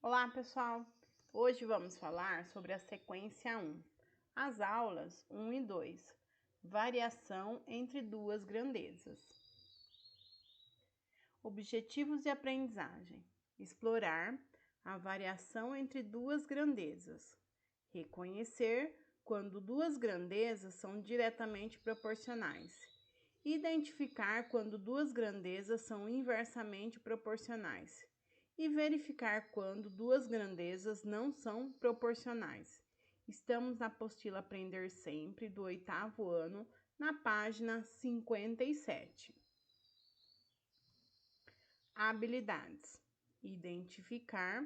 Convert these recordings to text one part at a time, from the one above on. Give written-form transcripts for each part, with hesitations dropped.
Olá, pessoal! Hoje vamos falar sobre a sequência 1, as aulas 1 e 2, variação entre duas grandezas. Objetivos de aprendizagem: explorar a variação entre duas grandezas, reconhecer quando duas grandezas são diretamente proporcionais, identificar quando duas grandezas são inversamente proporcionais e verificar quando duas grandezas não são proporcionais. Estamos na apostila Aprender Sempre, do 8º ano, na página 57. Habilidades: identificar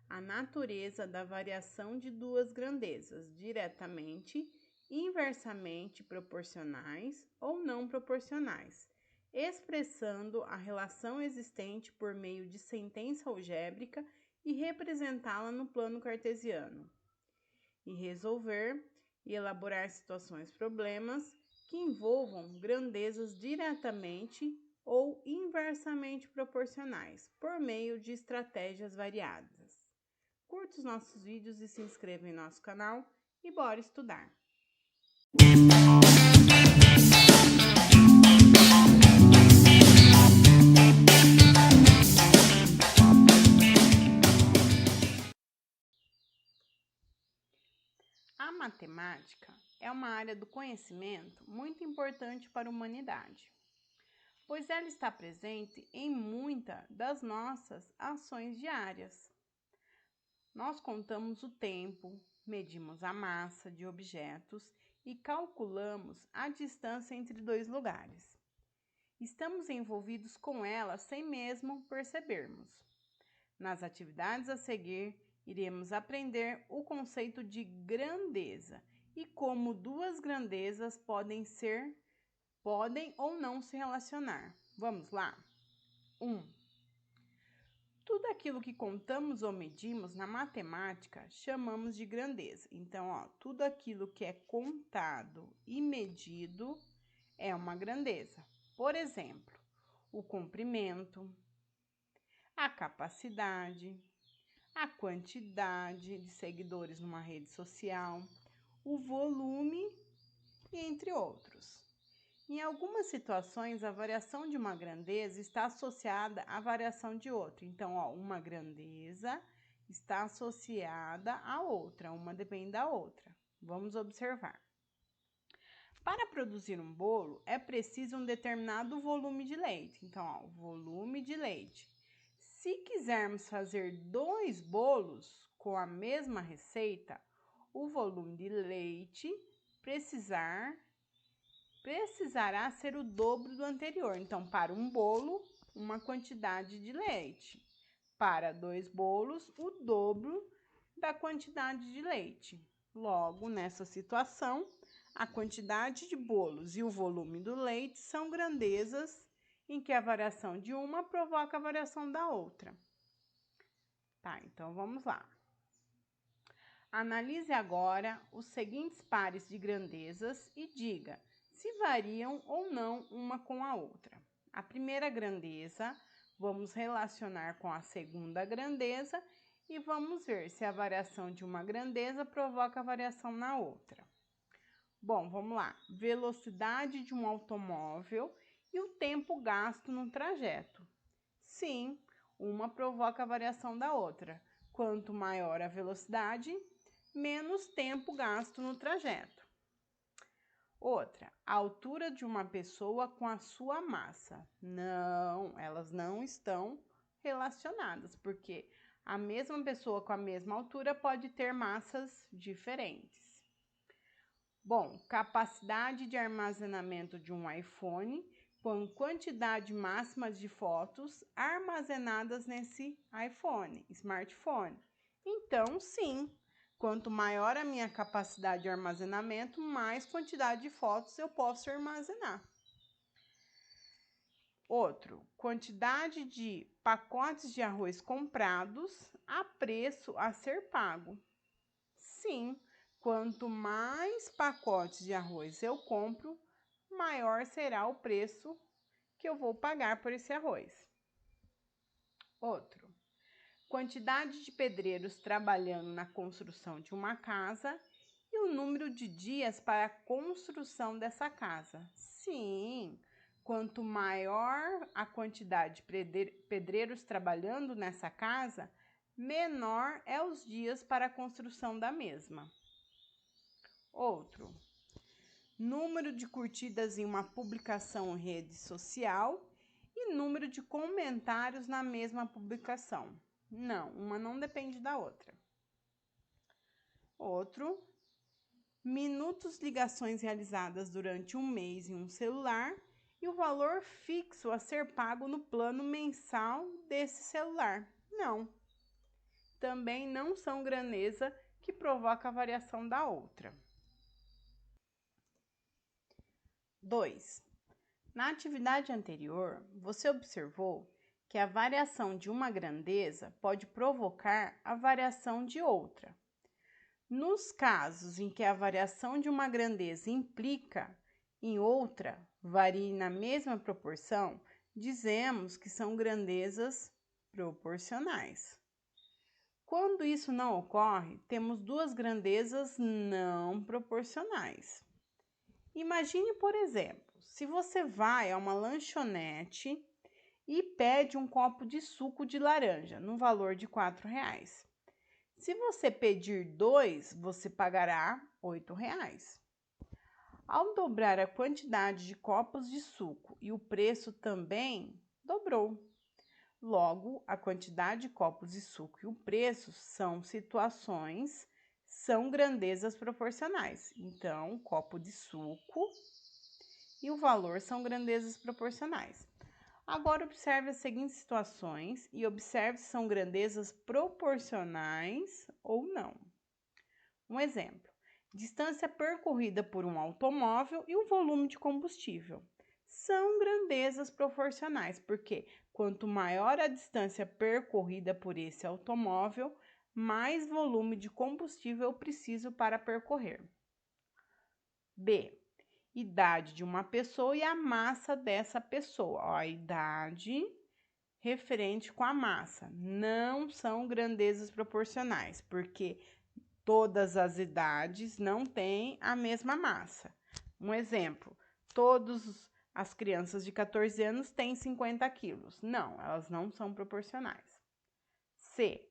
a natureza da variação de duas grandezas, diretamente, inversamente proporcionais ou não proporcionais, expressando a relação existente por meio de sentença algébrica e representá-la no plano cartesiano. E resolver e elaborar situações-problemas que envolvam grandezas diretamente ou inversamente proporcionais, por meio de estratégias variadas. Curta os nossos vídeos e se inscreva em nosso canal e bora estudar! A matemática é uma área do conhecimento muito importante para a humanidade, pois ela está presente em muitas das nossas ações diárias. Nós contamos o tempo, medimos a massa de objetos e calculamos a distância entre dois lugares. Estamos envolvidos com ela sem mesmo percebermos. Nas atividades a seguir, iremos aprender o conceito de grandeza e como duas grandezas podem ou não se relacionar. Vamos lá? 1. Tudo aquilo que contamos ou medimos na matemática chamamos de grandeza. Então, tudo aquilo que é contado e medido é uma grandeza. Por exemplo, o comprimento, a capacidade, a quantidade de seguidores numa rede social, o volume, entre outros. Em algumas situações, a variação de uma grandeza está associada à variação de outra. Então, uma grandeza está associada à outra, uma depende da outra. Vamos observar. Para produzir um bolo, é preciso um determinado volume de leite. Então, volume de leite. Se quisermos fazer 2 bolos com a mesma receita, o volume de leite precisará ser o dobro do anterior. Então, para um bolo, uma quantidade de leite. Para 2 bolos, o dobro da quantidade de leite. Logo, nessa situação, a quantidade de bolos e o volume do leite são grandezas em que a variação de uma provoca a variação da outra. Tá, então vamos lá. Analise agora os seguintes pares de grandezas e diga se variam ou não uma com a outra. A primeira grandeza, vamos relacionar com a segunda grandeza e vamos ver se a variação de uma grandeza provoca a variação na outra. Bom, vamos lá. Velocidade de um automóvel e o tempo gasto no trajeto. Sim, uma provoca a variação da outra. Quanto maior a velocidade, menos tempo gasto no trajeto. Outra, a altura de uma pessoa com a sua massa. Não, elas não estão relacionadas, porque a mesma pessoa com a mesma altura pode ter massas diferentes. Bom, capacidade de armazenamento de um iPhone com quantidade máxima de fotos armazenadas nesse smartphone. Então, sim, quanto maior a minha capacidade de armazenamento, mais quantidade de fotos eu posso armazenar. Outro, quantidade de pacotes de arroz comprados a preço a ser pago. Sim, quanto mais pacotes de arroz eu compro, maior será o preço que eu vou pagar por esse arroz. Outro, quantidade de pedreiros trabalhando na construção de uma casa e o número de dias para a construção dessa casa. Sim, quanto maior a quantidade de pedreiros trabalhando nessa casa, menor é os dias para a construção da mesma. Outro, número de curtidas em uma publicação em rede social e número de comentários na mesma publicação. Não, uma não depende da outra. Outro, minutos ligações realizadas durante um mês em um celular e o valor fixo a ser pago no plano mensal desse celular. Não. Também não são grandeza que provoca a variação da outra. 2. Na atividade anterior, você observou que a variação de uma grandeza pode provocar a variação de outra. Nos casos em que a variação de uma grandeza implica em outra varie na mesma proporção, dizemos que são grandezas proporcionais. Quando isso não ocorre, temos duas grandezas não proporcionais. Imagine, por exemplo, se você vai a uma lanchonete e pede um copo de suco de laranja no valor de R$4. Se você pedir 2, você pagará R$8. Ao dobrar a quantidade de copos de suco e o preço também dobrou. Logo, a quantidade de copos de suco e o preço são grandezas proporcionais. Então, o copo de suco e o valor são grandezas proporcionais. Agora, observe as seguintes situações e observe se são grandezas proporcionais ou não. Um exemplo, distância percorrida por um automóvel e o volume de combustível. São grandezas proporcionais, porque quanto maior a distância percorrida por esse automóvel, mais volume de combustível eu preciso para percorrer. B. Idade de uma pessoa e a massa dessa pessoa. Ó, a idade referente com a massa. Não são grandezas proporcionais, porque todas as idades não têm a mesma massa. Um exemplo, todas as crianças de 14 anos têm 50 quilos. Não, elas não são proporcionais. C.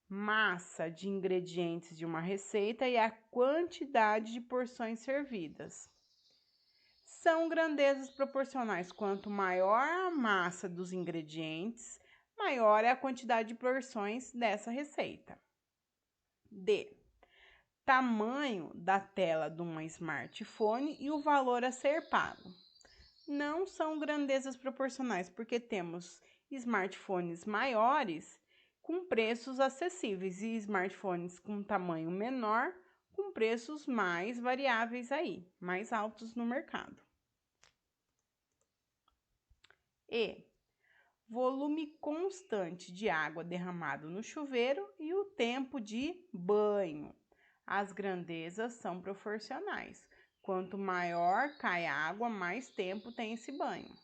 Massa de ingredientes de uma receita e a quantidade de porções servidas. São grandezas proporcionais. Quanto maior a massa dos ingredientes, maior é a quantidade de porções dessa receita. D. Tamanho da tela de um smartphone e o valor a ser pago. Não são grandezas proporcionais, porque temos smartphones maiores com preços acessíveis e smartphones com tamanho menor com preços mais variáveis aí, mais altos no mercado. E. Volume constante de água derramado no chuveiro e o tempo de banho. As grandezas são proporcionais. Quanto maior cai a água, mais tempo tem esse banho.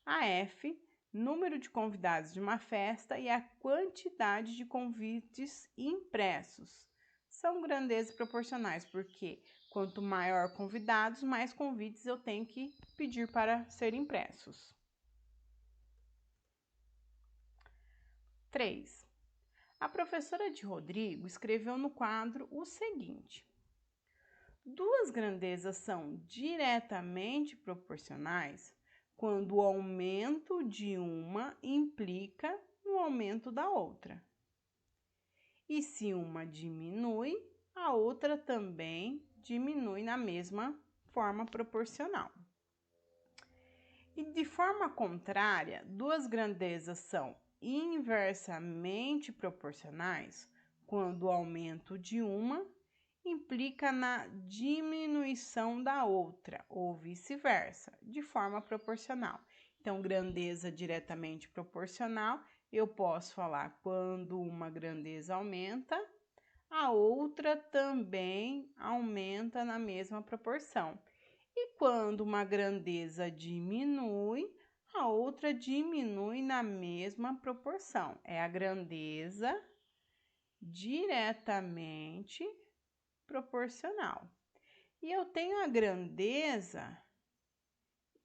A F, número de convidados de uma festa e a quantidade de convites impressos. São grandezas proporcionais, porque quanto maior convidados, mais convites eu tenho que pedir para serem impressos. 3. A professora de Rodrigo escreveu no quadro o seguinte: duas grandezas são diretamente proporcionais quando o aumento de uma implica no aumento da outra. E se uma diminui, a outra também diminui na mesma forma proporcional. E de forma contrária, duas grandezas são inversamente proporcionais quando o aumento de uma implica na diminuição da outra, ou vice-versa, de forma proporcional. Então, grandeza diretamente proporcional, eu posso falar quando uma grandeza aumenta, a outra também aumenta na mesma proporção. E quando uma grandeza diminui, a outra diminui na mesma proporção. É a grandeza diretamente proporcional. E eu tenho a grandeza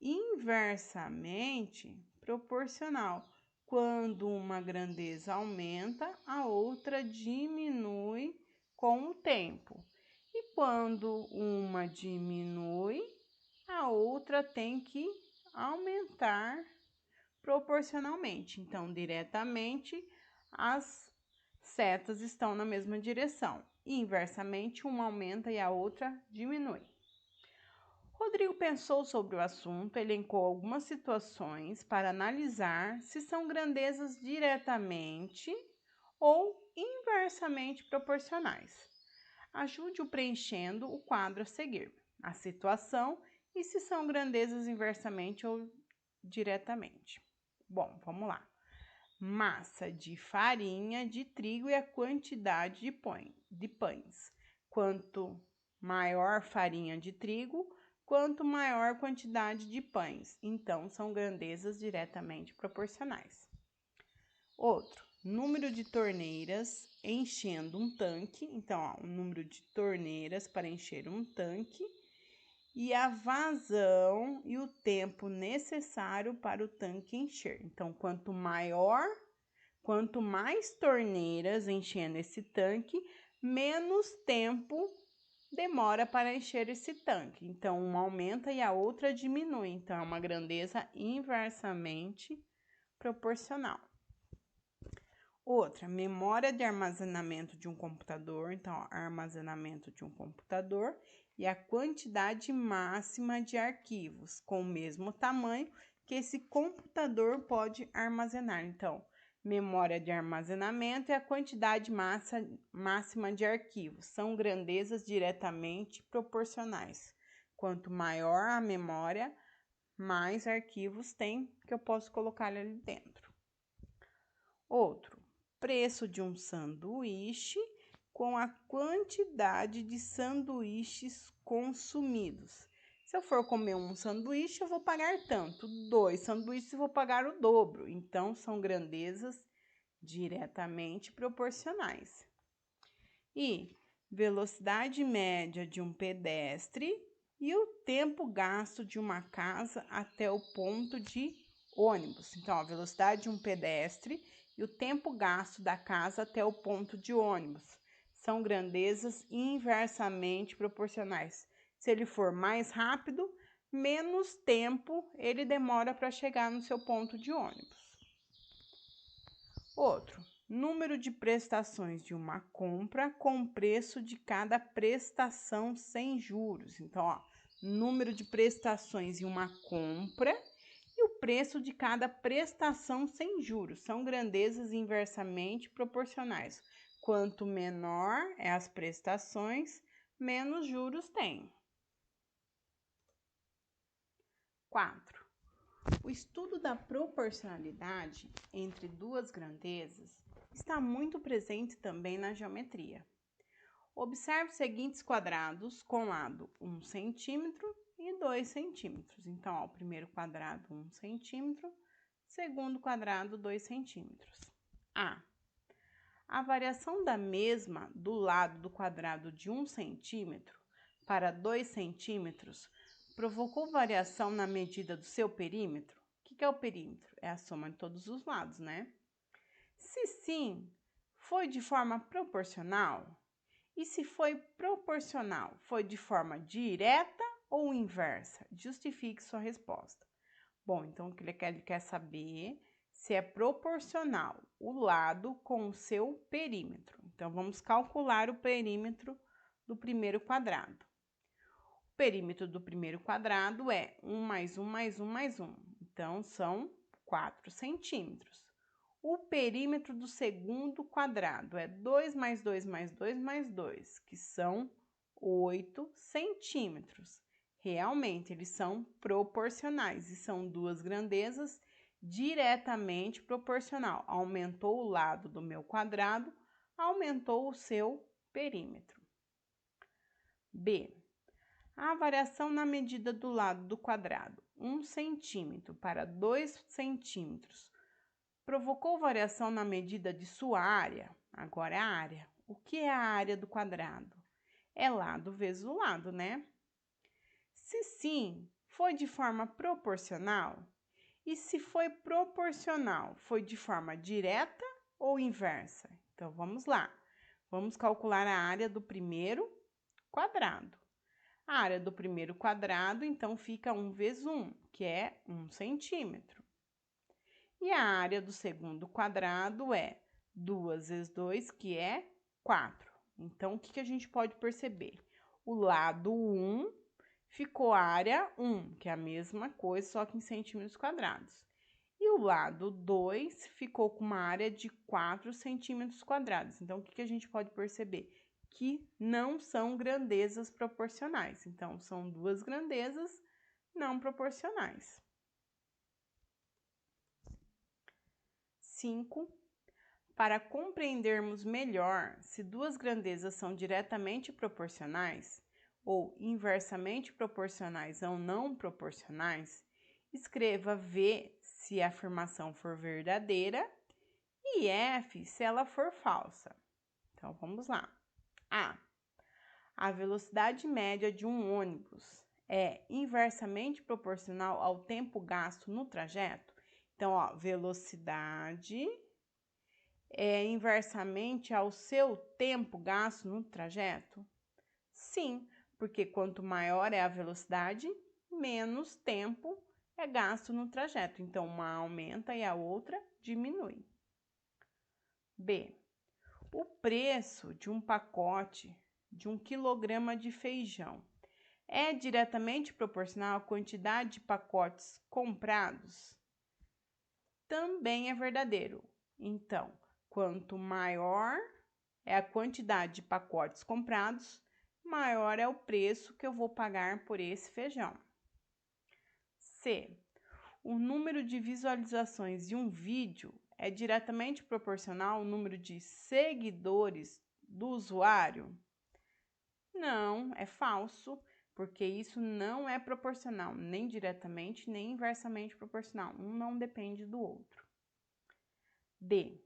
inversamente proporcional. Quando uma grandeza aumenta, a outra diminui com o tempo. E quando uma diminui, a outra tem que aumentar proporcionalmente. Então, diretamente, as setas estão na mesma direção. E inversamente, uma aumenta e a outra diminui. Rodrigo pensou sobre o assunto, elencou algumas situações para analisar se são grandezas diretamente ou inversamente proporcionais. Ajude-o preenchendo o quadro a seguir, a situação e se são grandezas inversamente ou diretamente. Bom, vamos lá. Massa de farinha de trigo e a quantidade de pães. Quanto maior farinha de trigo, quanto maior quantidade de pães. Então, são grandezas diretamente proporcionais. Outro, número de torneiras enchendo um tanque. Então, ó, o número de torneiras para encher um tanque e a vazão e o tempo necessário para o tanque encher. Então, quanto mais torneiras enchendo esse tanque, menos tempo demora para encher esse tanque. Então, uma aumenta e a outra diminui. Então, é uma grandeza inversamente proporcional. Outra, memória de armazenamento de um computador. Então, ó, armazenamento de um computador e a quantidade máxima de arquivos com o mesmo tamanho que esse computador pode armazenar. Então, memória de armazenamento e a quantidade máxima de arquivos são grandezas diretamente proporcionais. Quanto maior a memória, mais arquivos tem que eu posso colocar ali dentro. Outro, preço de um sanduíche com a quantidade de sanduíches consumidos. Se eu for comer um sanduíche, eu vou pagar tanto. 2 sanduíches, eu vou pagar o dobro. Então, são grandezas diretamente proporcionais. E velocidade média de um pedestre e o tempo gasto de uma casa até o ponto de ônibus. Então, a velocidade de um pedestre e o tempo gasto da casa até o ponto de ônibus são grandezas inversamente proporcionais. Se ele for mais rápido, menos tempo ele demora para chegar no seu ponto de ônibus. Outro, número de prestações de uma compra com preço de cada prestação sem juros. Então, ó, número de prestações em uma compra e o preço de cada prestação sem juros. São grandezas inversamente proporcionais. Quanto menor é as prestações, menos juros tem. 4. O estudo da proporcionalidade entre duas grandezas está muito presente também na geometria. Observe os seguintes quadrados com lado 1 centímetro e 2 centímetros. Então, ó, o primeiro quadrado 1 centímetro, segundo quadrado 2 centímetros. A variação da mesma do lado do quadrado de 1 centímetro para 2 centímetros provocou variação na medida do seu perímetro? O que é o perímetro? É a soma de todos os lados, né? Se sim, foi de forma proporcional? E se foi proporcional, foi de forma direta ou inversa? Justifique sua resposta. Bom, então o que ele quer saber se é proporcional o lado com o seu perímetro. Então, vamos calcular o perímetro do primeiro quadrado. O perímetro do primeiro quadrado é 1 mais 1 mais 1 mais 1. Então, são 4 centímetros. O perímetro do segundo quadrado é 2 mais 2 mais 2 mais 2, que são 8 centímetros. Realmente, eles são proporcionais e são duas grandezas diretamente proporcional. Aumentou o lado do meu quadrado, aumentou o seu perímetro. B. A variação na medida do lado do quadrado 1 centímetro para 2 centímetros provocou variação na medida de sua área? Agora é a área. O que é a área do quadrado? É lado vezes o lado, né? Se sim, foi de forma proporcional? E se foi proporcional, foi de forma direta ou inversa? Então, vamos lá. Vamos calcular a área do primeiro quadrado. A área do primeiro quadrado, então, fica 1 vezes 1, que é 1 centímetro. E a área do segundo quadrado é 2 vezes 2, que é 4. Então, o que a gente pode perceber? O lado 1 ficou a área 1, que é a mesma coisa, só que em centímetros quadrados. E o lado 2 ficou com uma área de 4 centímetros quadrados. Então, o que a gente pode perceber? Que não são grandezas proporcionais. Então, são duas grandezas não proporcionais. 5. Para compreendermos melhor se duas grandezas são diretamente proporcionais ou inversamente proporcionais ou não proporcionais, escreva V se a afirmação for verdadeira e F se ela for falsa. Então, vamos lá. A velocidade média de um ônibus é inversamente proporcional ao tempo gasto no trajeto? Então, ó, velocidade é inversamente ao seu tempo gasto no trajeto? Sim, porque quanto maior é a velocidade, menos tempo é gasto no trajeto. Então, uma aumenta e a outra diminui. B. O preço de um pacote de 1 quilograma de feijão é diretamente proporcional à quantidade de pacotes comprados? Também é verdadeiro. Então, quanto maior é a quantidade de pacotes comprados, maior é o preço que eu vou pagar por esse feijão. C. O número de visualizações de um vídeo é diretamente proporcional ao número de seguidores do usuário? Não, é falso, porque isso não é proporcional, nem diretamente, nem inversamente proporcional. Um não depende do outro. D.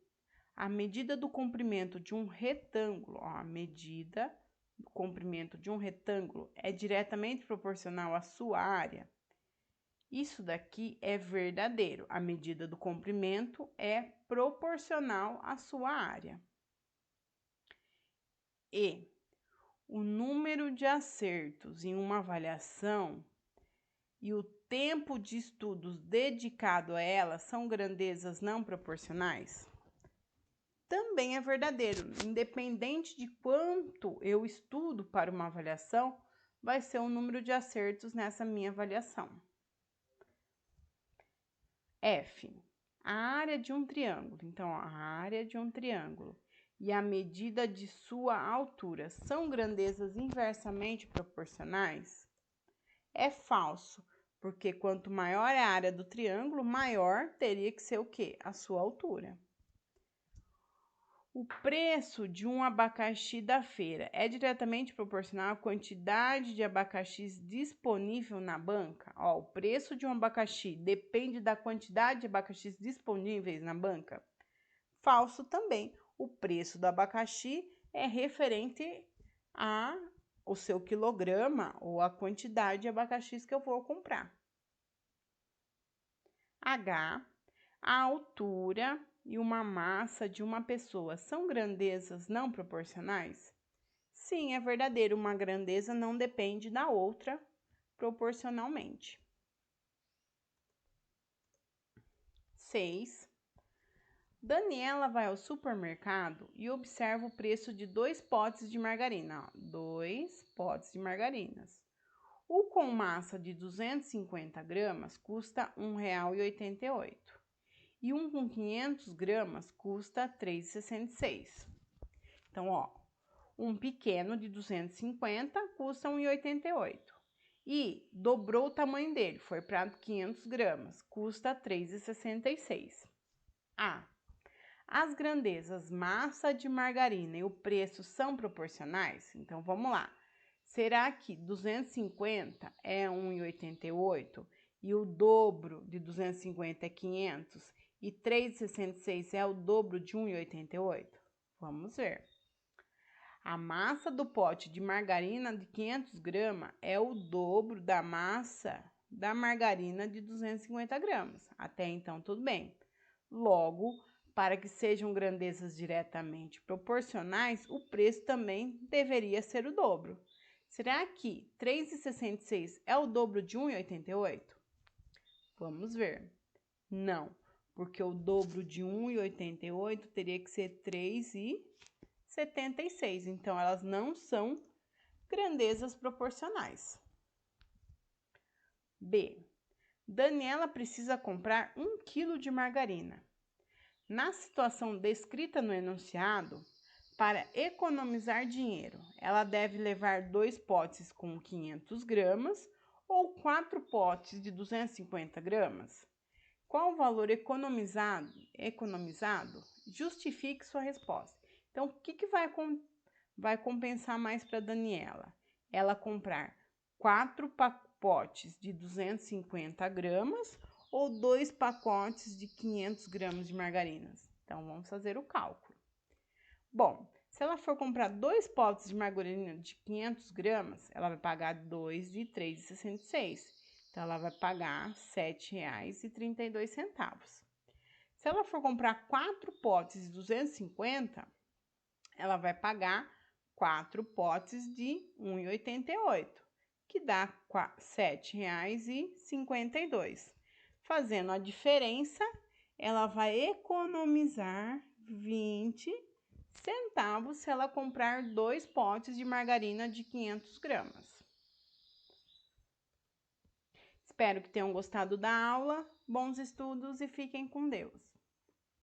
A medida do comprimento de um retângulo, ó, a medida do comprimento de um retângulo é diretamente proporcional à sua área? Isso daqui é verdadeiro. A medida do comprimento é proporcional à sua área. E o número de acertos em uma avaliação e o tempo de estudos dedicado a ela são grandezas não proporcionais? Também é verdadeiro. Independente de quanto eu estudo para uma avaliação, vai ser o número de acertos nessa minha avaliação. F. A área de um triângulo. Então, a área de um triângulo e a medida de sua altura são grandezas inversamente proporcionais? É falso, porque quanto maior é a área do triângulo, maior teria que ser o quê? A sua altura. O preço de um abacaxi da feira é diretamente proporcional à quantidade de abacaxis disponível na banca? Ó, o preço de um abacaxi depende da quantidade de abacaxis disponíveis na banca? Falso também. O preço do abacaxi é referente ao seu quilograma ou a quantidade de abacaxis que eu vou comprar. H. A altura e uma massa de uma pessoa são grandezas não proporcionais? Sim, é verdadeiro. Uma grandeza não depende da outra proporcionalmente. 6. Daniela vai ao supermercado e observa o preço de 2 potes de margarina. 2 potes de margarinas. O com massa de 250 gramas custa R$ 1,88. E um com 500 gramas custa R$ 3,66. Então, ó, um pequeno de 250 custa R$ 1,88. E dobrou o tamanho dele, foi para 500 gramas, custa R$ 3,66. As grandezas massa de margarina e o preço são proporcionais? Então, vamos lá. Será que 250 é 1,88 e o dobro de 250 é 500 e 3,66 é o dobro de 1,88? Vamos ver. A massa do pote de margarina de 500 gramas é o dobro da massa da margarina de 250 gramas. Até então, tudo bem. Logo, para que sejam grandezas diretamente proporcionais, o preço também deveria ser o dobro. Será que 3,66 é o dobro de 1,88? Vamos ver. Não, porque o dobro de 1,88 teria que ser 3,76. Então, elas não são grandezas proporcionais. B. Daniela precisa comprar 1 kg de margarina. Na situação descrita no enunciado, para economizar dinheiro, ela deve levar 2 potes com 500 gramas ou 4 potes de 250 gramas. Qual o valor economizado? Justifique sua resposta. Então, o que vai compensar mais para Daniela? Ela comprar 4 pacotes de 250 gramas ou 2 pacotes de 500 gramas de margarinas? Então, vamos fazer o cálculo. Bom, se ela for comprar 2 potes de margarina de 500 gramas, ela vai pagar 2 de 3,66. Então, ela vai pagar R$ 7,32. Se ela for comprar 4 potes de 250, ela vai pagar 4 potes de 1,88, que dá R$ 7,52. Fazendo a diferença, ela vai economizar 20 centavos se ela comprar 2 potes de margarina de 500 gramas. Espero que tenham gostado da aula. Bons estudos e fiquem com Deus.